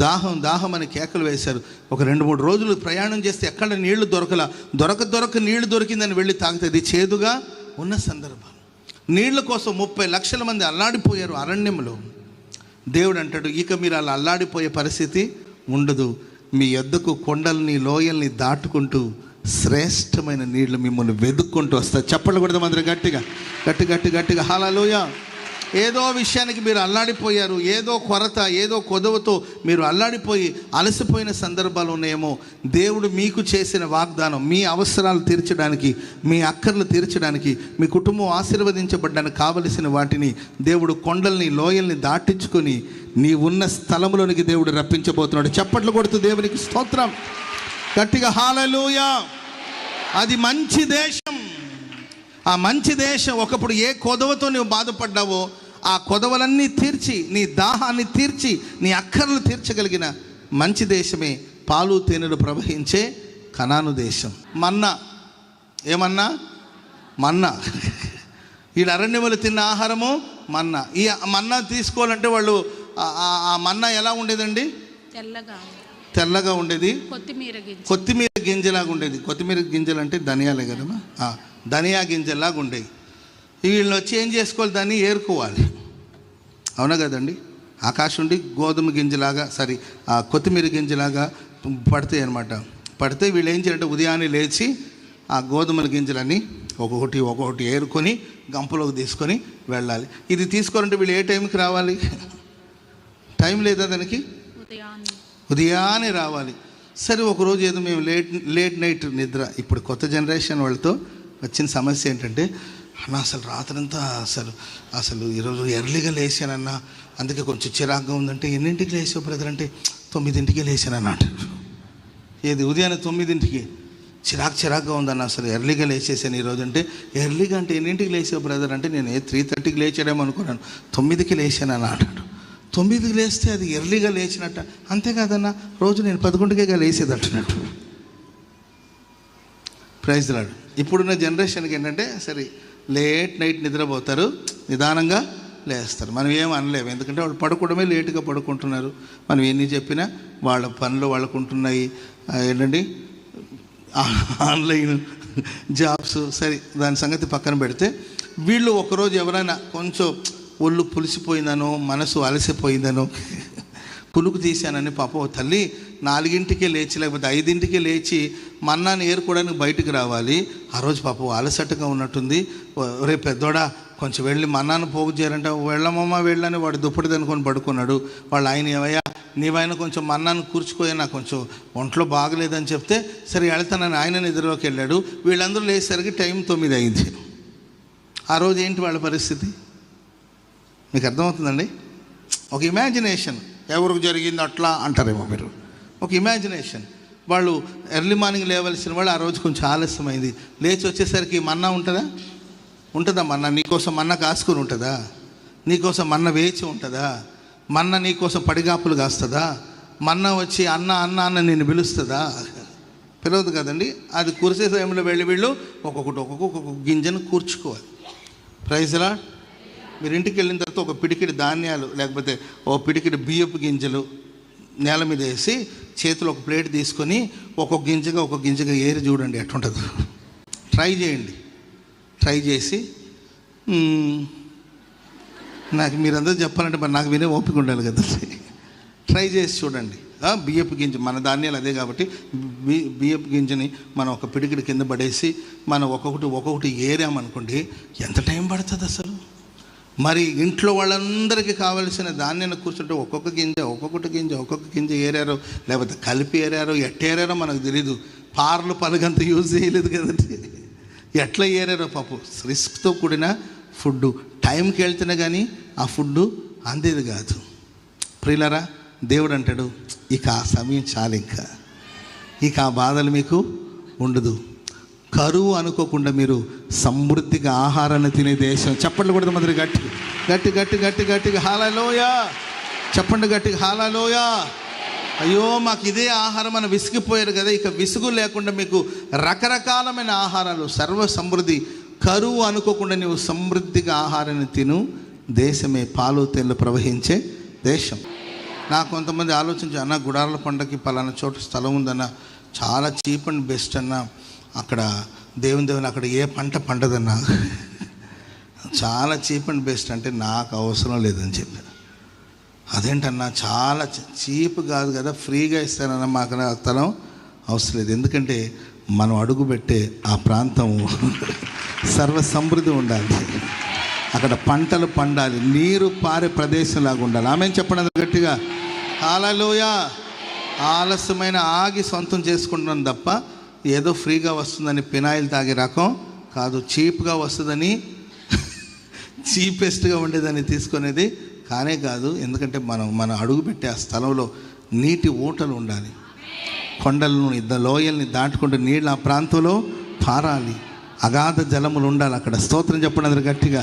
దాహం దాహం అని కేకలు వేశారు. ఒక 2-3 రోజులు ప్రయాణం చేస్తే ఎక్కడ నీళ్లు దొరక నీళ్లు దొరికిందని వెళ్ళి తాగితే అది చేదుగా ఉన్న సందర్భం. నీళ్ల కోసం 30 లక్షల మంది అల్లాడిపోయారు అరణ్యంలో. దేవుడు అంటాడు, ఇక మీరు అలా అల్లాడిపోయే పరిస్థితి ఉండదు. మీ యొద్దకు కొండల్ని లోయల్ని దాటుకుంటూ శ్రేష్టమైన నీళ్లు మిమ్మల్ని వెతుక్కుంటూ వస్తాయి. చప్పట్లు కొడదాం అందరూ గట్టిగా గట్టిగా హల్లెలూయా. ఏదో విషయానికి మీరు అల్లాడిపోయారు, ఏదో కొరత, ఏదో కొదవతో మీరు అల్లాడిపోయి అలసిపోయిన సందర్భాలు ఉన్నాయేమో. దేవుడు మీకు చేసిన వాగ్దానం, మీ అవసరాలు తీర్చడానికి, మీ అక్కర్లు తీర్చడానికి, మీ కుటుంబం ఆశీర్వదించబడ్డానికి కావలసిన వాటిని దేవుడు కొండల్ని లోయల్ని దాటించుకొని నీ ఉన్న స్థలంలోనికి దేవుడు రప్పించబోతున్నాడు. చప్పట్లు కొడుతూ దేవునికి స్తోత్రం. గట్టిగా హల్లెలూయా. అది మంచి దేశం. ఆ మంచి దేశం ఒకప్పుడు ఏ కొదవతో నువ్వు బాధపడ్డావో ఆ కొదవలన్నీ తీర్చి, నీ దాహాన్ని తీర్చి, నీ అక్కర్లు తీర్చగలిగిన మంచి దేశమే పాలు తేనెలు ప్రవహించే కనాను దేశం. మన్నా, ఏమన్నా మన్నా, ఈ అరణ్యములు తిన్న ఆహారము మన్నా. ఈ మన్నా తీసుకోవాలంటే వాళ్ళు ఆ మన్నా ఎలా ఉండేదండి? తెల్లగా ఉండేది, కొత్తిమీర గింజలాగా ఉండేది. కొత్తిమీర గింజలు అంటే ధనియాలే కదమ్మా, ధనియా గింజలాగా ఉండేవి. వీళ్ళని వచ్చి ఏం చేసుకోవాలి? దాన్ని ఏరుకోవాలి, అవునా కదండి? ఆకాశం ఉండి గోధుమ గింజలాగా కొత్తిమీర గింజలాగా పడతాయి అన్నమాట. పడితే వీళ్ళు ఏం చేయాలంటే ఉదయాన్నే లేచి ఆ గోధుమల గింజలన్నీ ఒక్కొక్కటి ఏరుకొని గంపలోకి తీసుకొని వెళ్ళాలి. ఇది తీసుకోవాలంటే వీళ్ళు ఏ టైంకి రావాలి? టైం లేదా దానికి? ఉదయాన్నే రావాలి. సరే, ఒకరోజు ఏదో మేము లేట్ నైట్ నిద్ర. ఇప్పుడు కొత్త జనరేషన్ వాళ్ళతో వచ్చిన సమస్య ఏంటంటే, అన్న అసలు రాత్రంతా అసలు ఈరోజు ఎర్లీగా లేచానన్నా, అందుకే కొంచెం చిరాగ్గా ఉందంటే. ఎన్నింటికి లేచావు బ్రదర్ అంటే 9ంటికి లేచానన్నా అంటారు. ఏది ఉదయాన్నే 9ంటికి? చిరాగ్గా ఉందన్న, అసలు ఎర్లీగా లేచేసాను ఈరోజు అంటే. ఎర్లీగా అంటే ఎన్నింటికి లేచావు బ్రదర్ అంటే, నేను 3:30కి లేచాడేమో అనుకున్నాను, 9కి లేచానన్నా అంటాడు. 9కి లేస్తే అది ఎర్లీగా లేచినట్ట. అంతేకాదన్నా, రోజు నేను 11కే లేచేది అంటున్నట్టు. Praise lord. ఇప్పుడున్న జనరేషన్కి ఏంటంటే, సరే లేట్ నైట్ నిద్రపోతారు, నిదానంగా లేస్తారు. మనం ఏం అనలేము, ఎందుకంటే వాళ్ళు పడుకోవడమే లేటుగా పడుకుంటున్నారు. మనం ఎన్ని చెప్పినా వాళ్ళ పనులు వాళ్ళకు ఉంటున్నాయి. ఏంటండి, ఆన్లైన్ జాబ్స్. సరే, దాని సంగతి పక్కన పెడితే, వీళ్ళు ఒకరోజు ఎవరైనా కొంచెం ఒళ్ళు పులిసిపోయిందనో, మనసు అలసిపోయిందనో, పులుకు తీశానని పాపం తల్లి 4ంటికే లేచి లేకపోతే 5ంటికే లేచి మన్నాన్ని ఏరుకోవడానికి బయటకు రావాలి. ఆ రోజు పాపం అలసటగా ఉన్నట్టుంది. రేపు పెద్దోడా కొంచెం వెళ్ళి మన్నాను పోగు చేయాలంటే, వెళ్ళమమ్మ వెళ్ళని వాడు దుప్పటి అనుకొని పడుకున్నాడు. వాళ్ళు ఆయన, ఏమయ్యా నీవైనా కొంచెం మన్నాను కూర్చుకోయా, నాకు కొంచెం ఒంట్లో బాగలేదని చెప్తే, సరే వెళ్తానని ఆయన నిద్రలోకి వెళ్ళాడు. వీళ్ళందరూ లేచేసరికి టైం 9 అయింది. ఆ రోజు ఏంటి వాళ్ళ పరిస్థితి? మీకు అర్థమవుతుందండి? ఒక ఇమాజినేషన్, ఎవరికి జరిగింది అట్లా అంటారేమో మీరు. ఒక ఇమాజినేషన్. వాళ్ళు ఎర్లీ మార్నింగ్ లేవలసిన వాళ్ళు ఆ రోజు కొంచెం ఆలస్యమైంది. లేచి వచ్చేసరికి మన్నా ఉంటుందా? మన్నా నీకోసం మన్నా కాసుకొని ఉంటుందా? నీకోసం మన్న వేచి ఉంటుందా? మన్నా నీకోసం పడిగాపులు కాస్తుందా? మన్నా వచ్చి అన్న అన్న అన్న నేను పిలుస్తుందా? పిలవదు కదండి. అది కురిసే సమయంలో వెళ్ళి వీళ్ళు ఒక్కొక్క గింజను కూర్చుకోవాలి. Praise lord. మీరు ఇంటికి వెళ్ళిన తర్వాత ఒక పిడికిడి ధాన్యాలు లేకపోతే ఓ పిడికిడి బియ్యపు గింజలు నేల మీద వేసి చేతిలో ఒక ప్లేట్ తీసుకొని ఒక్కొక్క గింజగా ఏరి చూడండి ఎట్లుంటుందో. ట్రై చేయండి. ట్రై చేసి నాకు మీరందరూ చెప్పాలంటే మరి నాకు వినే ఓపిక ఉండాలి కదా. ట్రై చేసి చూడండి. బియ్యపు గింజ, మన ధాన్యాలు అదే కాబట్టి బియ్యపు గింజని మనం ఒక పిడికిడి కింద పడేసి మనం ఒక్కొక్కటి ఏరామనుకోండి, ఎంత టైం పడుతుంది అసలు? మరి ఇంట్లో వాళ్ళందరికీ కావలసిన ధాన్యాన్ని కూర్చుంటే ఒక్కొక్క గింజ ఏరారో లేకపోతే కలిపి ఏరారో ఏరారో మనకు తెలీదు. పార్లు పలుగంత యూజ్ చేయలేదు కదండి. ఎట్లా ఏరారో పాపు. రిస్క్తో కూడిన ఫుడ్. టైంకి వెళ్తేనే కానీ ఆ ఫుడ్ అందేది కాదు. ప్రియులారా, దేవుడు అంటాడు, ఇక ఆ సమయం చాలు, ఇక ఆ బాధలు మీకు ఉండదు. కరువు అనుకోకుండా మీరు సమృద్ధిగా ఆహారాన్ని తినే దేశం. చెప్పండి కూడా మొదటి గట్టిగా హల్లెలూయా. చెప్పండి గట్టిగా హల్లెలూయా. అయ్యో మాకు ఇదే ఆహారం అని విసిగిపోయారు కదా. ఇక విసుగు లేకుండా మీకు రకరకాలమైన ఆహారాలు, సర్వ సమృద్ధి. కరువు అనుకోకుండా నీవు సమృద్ధిగా ఆహారాన్ని తిను దేశమే పాలు తేనెలు ప్రవహించే దేశం. నాకు కొంతమంది ఆలోచించి, అన్న గుడారాల పండగకి పలానా చోటు స్థలం ఉందన్న, చాలా చీప్ అండ్ బెస్ట్ అన్న, అక్కడ దేవుని అక్కడ ఏ పంట పండదన్నా, చాలా చీప్ అండ్ బెస్ట్ అంటే నాకు అవసరం లేదని చెప్పాను. అదేంటన్నా చాలా చీప్ కాదు కదా, ఫ్రీగా ఇస్తానన్నా, మాకు స్థలం అవసరం లేదు. ఎందుకంటే మనం అడుగు పెట్టే ఆ ప్రాంతం సర్వ సమృద్ధి ఉండాలి, అక్కడ పంటలు పండాలి, నీరు పారే ప్రదేశంలాగా ఉండాలి. ఆమెను చెప్పండి గట్టిగా హల్లెలూయా. ఆలస్యమైన ఆగి సొంతం చేసుకుంటున్నాను తప్ప ఏదో ఫ్రీగా వస్తుందని పినాయిల్ తాగే రకం కాదు, చీప్గా వస్తుందని చీపెస్ట్గా ఉండేదని తీసుకునేది కానే కాదు. ఎందుకంటే మనం అడుగుపెట్టే ఆ స్థలంలో నీటి ఊటలు ఉండాలి, కొండలను లోయల్ని దాటుకుంటూ నీళ్ళు ఆ ప్రాంతంలో పారాలి, అగాధ జలములు ఉండాలి. అక్కడ స్తోత్రం చెప్పండి అందరు గట్టిగా.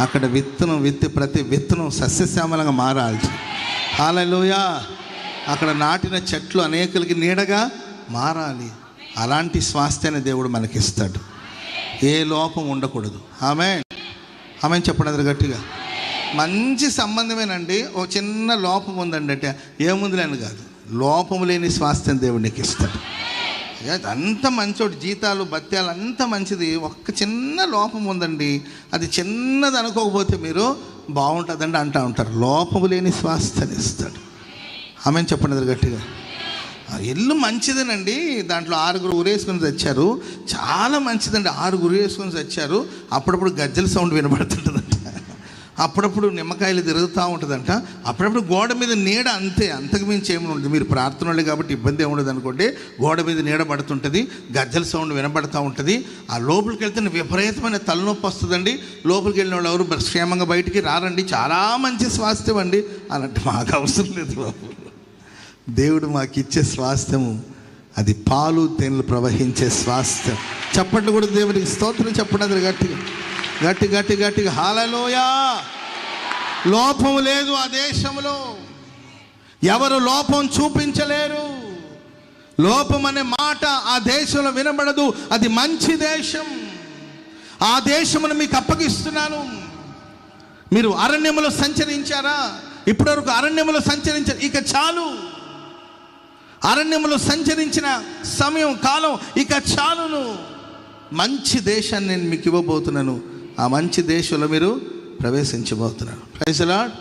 అక్కడ విత్తి ప్రతి విత్తనం సస్యశ్యామలంగా మారాలి. హల్లెలూయా. అక్కడ నాటిన చెట్లు అనేకులకి నీడగా మారాలి. అలాంటి స్వాస్థ్యాన్ని దేవుడు మనకిస్తాడు. ఏ లోపం ఉండకూడదు. ఆమెన్ చెప్పండి అందరు గట్టిగా. మంచి సంబంధమేనండి, ఓ చిన్న లోపం ఉందండి అంటే ఏముందిలేని కాదు, లోపము లేని స్వాస్థ్యం దేవుడు నీకు ఇస్తాడు. అంత మంచోటి, జీతాలు బత్యాలు అంత మంచిది, ఒక్క చిన్న లోపం ఉందండి, అది చిన్నది అనుకోకపోతే మీరు బాగుంటుందండి అంటూ ఉంటారు. లోపము లేని స్వాస్థ్యాన్ని ఇస్తాడు. ఆమెను చెప్పండి అది గట్టిగా. ఇల్లు మంచిదేనండి, దాంట్లో 6 ఉరేసుకొని తెచ్చారు, చాలా మంచిదండి, 6 ఉరేసుకొని తెచ్చారు. అప్పుడప్పుడు గజ్జల సౌండ్ వినబడుతుంటుందంట, అప్పుడప్పుడు నిమ్మకాయలు తిరుగుతూ ఉంటుందంట, అప్పుడప్పుడు గోడ మీద నీడ, అంతే, అంతకు మించి ఏమి ఉండదు. మీరు ప్రార్థనలే కాబట్టి ఇబ్బంది ఏమి ఉండదు అనుకోండి. గోడ మీద నీడ పడుతుంటుంది, గజ్జల సౌండ్ వినబడుతూ ఉంటుంది. ఆ లోపలికి వెళ్తే విపరీతమైన తలనొప్పి వస్తుందండి. లోపలికి వెళ్ళిన వాళ్ళు ఎవరు క్షేమంగా బయటికి రారండి. చాలా మంచి స్వాస్థ్యం అండి అన్నట్టు. మాకు అవసరం లేదు బాబు, దేవుడు మాకు ఇచ్చే స్వాస్థ్యము అది పాలు తేనెలు ప్రవహించే స్వాస్థ్యం. చప్పట్లు కూడా దేవుడికి స్తోత్రం చెప్పండి అది గట్టిగా గట్టిగా. హల్లెలూయా. లోపం లేదు ఆ దేశంలో, ఎవరు లోపం చూపించలేరు. లోపం అనే మాట ఆ దేశంలో వినబడదు. అది మంచి దేశం. ఆ దేశమును మీకు అప్పగిస్తున్నాను. మీరు అరణ్యములో సంచరించారా? ఇప్పటివరకు అరణ్యములో సంచరించారు, ఇక చాలు. అరణ్యములో సంచరించిన సమయం కాలం ఇక చాలును. మంచి దేశాన్ని నేను మీకు ఇవ్వబోతున్నాను. ఆ మంచి దేశంలో మీరు ప్రవేశించబోతున్నారు. Praise the lord.